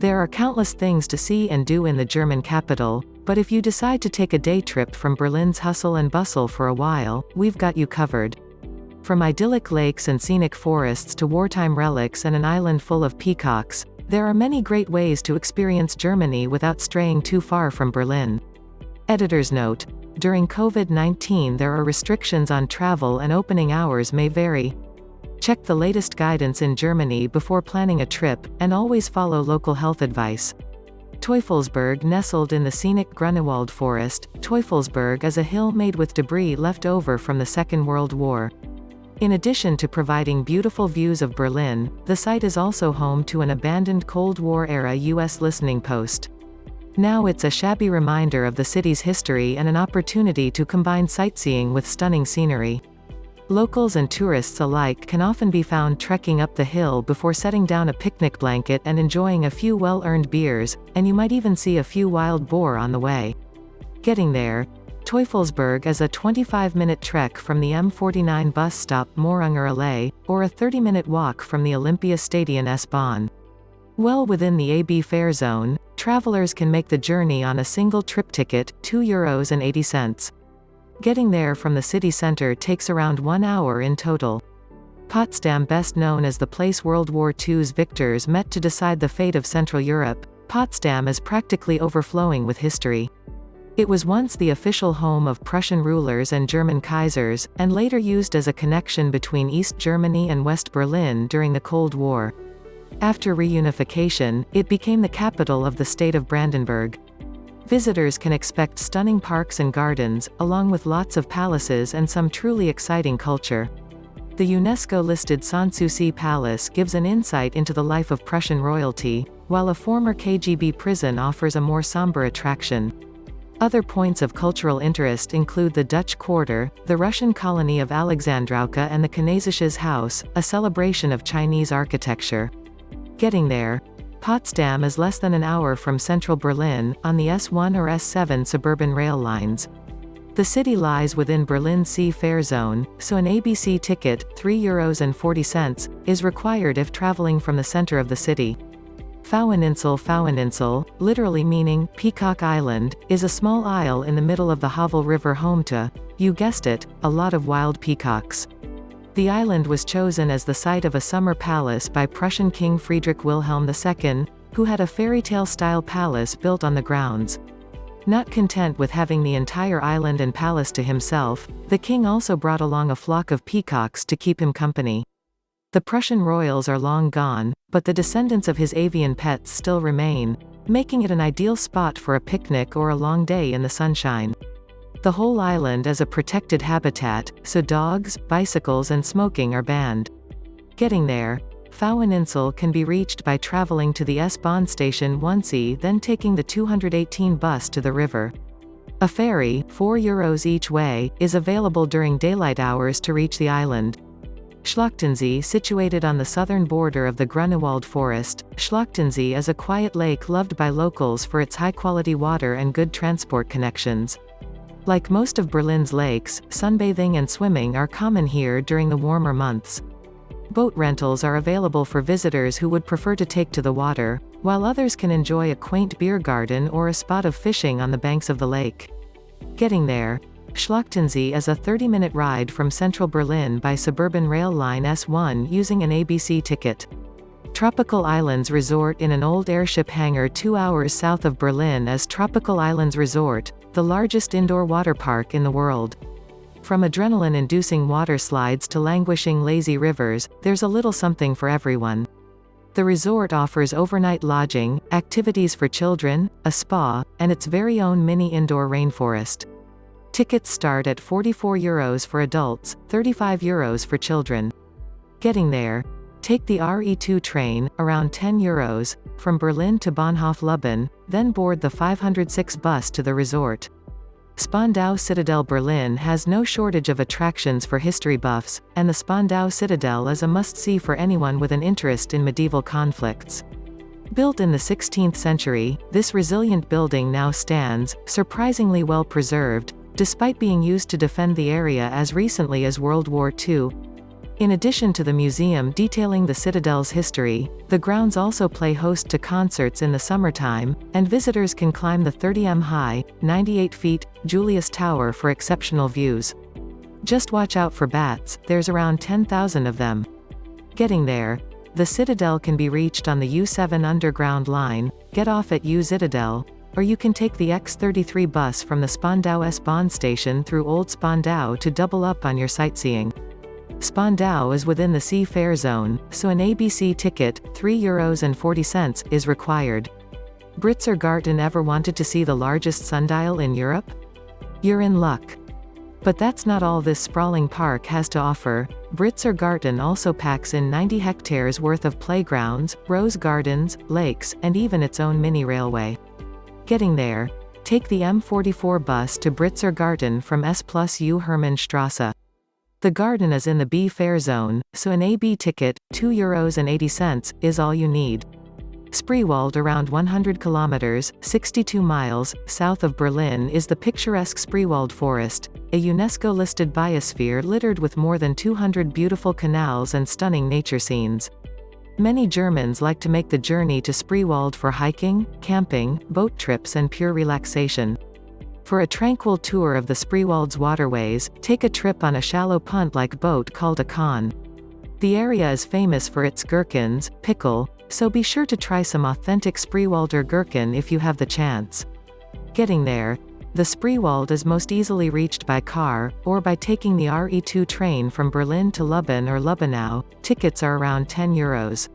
There are countless things to see and do in the German capital, but if you decide to take a day trip from Berlin's hustle and bustle for a while, we've got you covered. From idyllic lakes and scenic forests to wartime relics and an island full of peacocks, there are many great ways to experience Germany without straying too far from Berlin. Editor's note: during COVID-19 there are restrictions on travel and opening hours may vary. Check the latest guidance in Germany before planning a trip, and always follow local health advice. Teufelsberg. Nestled in the scenic Grunewald forest, Teufelsberg is a hill made with debris left over from the Second World War. In addition to providing beautiful views of Berlin, the site is also home to an abandoned Cold War-era U.S. listening post. Now it's a shabby reminder of the city's history and an opportunity to combine sightseeing with stunning scenery. Locals and tourists alike can often be found trekking up the hill before setting down a picnic blanket and enjoying a few well-earned beers, and you might even see a few wild boar on the way. Getting there. Teufelsberg is a 25-minute trek from the M49 bus stop Morunger Allee, or a 30-minute walk from the Olympia Stadion S-Bahn. Well within the AB fare zone, travelers can make the journey on a single trip ticket, €2.80. Getting there from the city center takes around 1 hour in total. Potsdam. Best known as the place World War II's victors met to decide the fate of Central Europe, Potsdam is practically overflowing with history. It was once the official home of Prussian rulers and German Kaisers, and later used as a connection between East Germany and West Berlin during the Cold War. After reunification, it became the capital of the state of Brandenburg. Visitors can expect stunning parks and gardens, along with lots of palaces and some truly exciting culture. The UNESCO-listed Sanssouci Palace gives an insight into the life of Prussian royalty, while a former KGB prison offers a more somber attraction. Other points of cultural interest include the Dutch Quarter, the Russian colony of Alexandrouka and the Chinesisches Haus, a celebration of Chinese architecture. Getting there. Potsdam is less than an hour from central Berlin, on the S1 or S7 suburban rail lines. The city lies within Berlin's C fare zone, so an ABC ticket, €3.40, is required if traveling from the center of the city. Fraueninsel, literally meaning Peacock Island, is a small isle in the middle of the Havel River home to, you guessed it, a lot of wild peacocks. The island was chosen as the site of a summer palace by Prussian King Friedrich Wilhelm II, who had a fairy tale-style palace built on the grounds. Not content with having the entire island and palace to himself, the king also brought along a flock of peacocks to keep him company. The Prussian royals are long gone, but the descendants of his avian pets still remain, making it an ideal spot for a picnic or a long day in the sunshine. The whole island is a protected habitat, so dogs, bicycles and smoking are banned. Getting there. Fraueninsel can be reached by traveling to the S-Bahn station Wannsee, then taking the 218 bus to the river. A ferry, €4 each way, is available during daylight hours to reach the island. Schlochtensee. Situated on the southern border of the Grunewald forest, Schlochtensee is a quiet lake loved by locals for its high-quality water and good transport connections. Like most of Berlin's lakes, sunbathing and swimming are common here during the warmer months. Boat rentals are available for visitors who would prefer to take to the water, while others can enjoy a quaint beer garden or a spot of fishing on the banks of the lake. Getting there. Schlochtensee is a 30-minute ride from central Berlin by suburban rail line S1 using an ABC ticket. Tropical Islands Resort. In an old airship hangar 2 hours south of Berlin is Tropical Islands Resort, the largest indoor water park in the world. From adrenaline-inducing water slides to languishing lazy rivers, there's a little something for everyone. The resort offers overnight lodging, activities for children, a spa, and its very own mini indoor rainforest. Tickets start at €44 for adults, €35 for children. Getting there. Take the RE2 train, around €10, from Berlin to Bahnhof Lubben, then board the 506 bus to the resort. Spandau Citadel. Berlin has no shortage of attractions for history buffs, and the Spandau Citadel is a must-see for anyone with an interest in medieval conflicts. Built in the 16th century, this resilient building now stands, surprisingly well preserved, despite being used to defend the area as recently as World War II. In addition to the museum detailing the citadel's history, the grounds also play host to concerts in the summertime, and visitors can climb the 30 m high, 98 feet, Julius Tower for exceptional views. Just watch out for bats, there's around 10,000 of them. Getting there. The Citadel can be reached on the U7 Underground line, get off at U-Citadel, or you can take the X33 bus from the Spandau S-Bahn station through Old Spandau to double up on your sightseeing. Spandau is within the sea fare zone, so an ABC ticket, €3.40, is required. Britzer Garten. Ever wanted to see the largest sundial in Europe? You're in luck. But that's not all this sprawling park has to offer. Britzer Garten also packs in 90 hectares worth of playgrounds, rose gardens, lakes, and even its own mini-railway. Getting there. Take the M44 bus to Britzer Garten from S+U Hermannstrasse. The garden is in the B fare zone, so an AB ticket, €2.80, is all you need. Spreewald. Around 100 kilometers, 62 miles, south of Berlin is the picturesque Spreewald Forest, a UNESCO-listed biosphere littered with more than 200 beautiful canals and stunning nature scenes. Many Germans like to make the journey to Spreewald for hiking, camping, boat trips and pure relaxation. For a tranquil tour of the Spreewald's waterways, take a trip on a shallow punt-like boat called a kahn. The area is famous for its gherkins, pickle, so be sure to try some authentic Spreewalder gherkin if you have the chance. Getting there. The Spreewald is most easily reached by car, or by taking the RE2 train from Berlin to Lubben or Lubbenau. Tickets are around €10.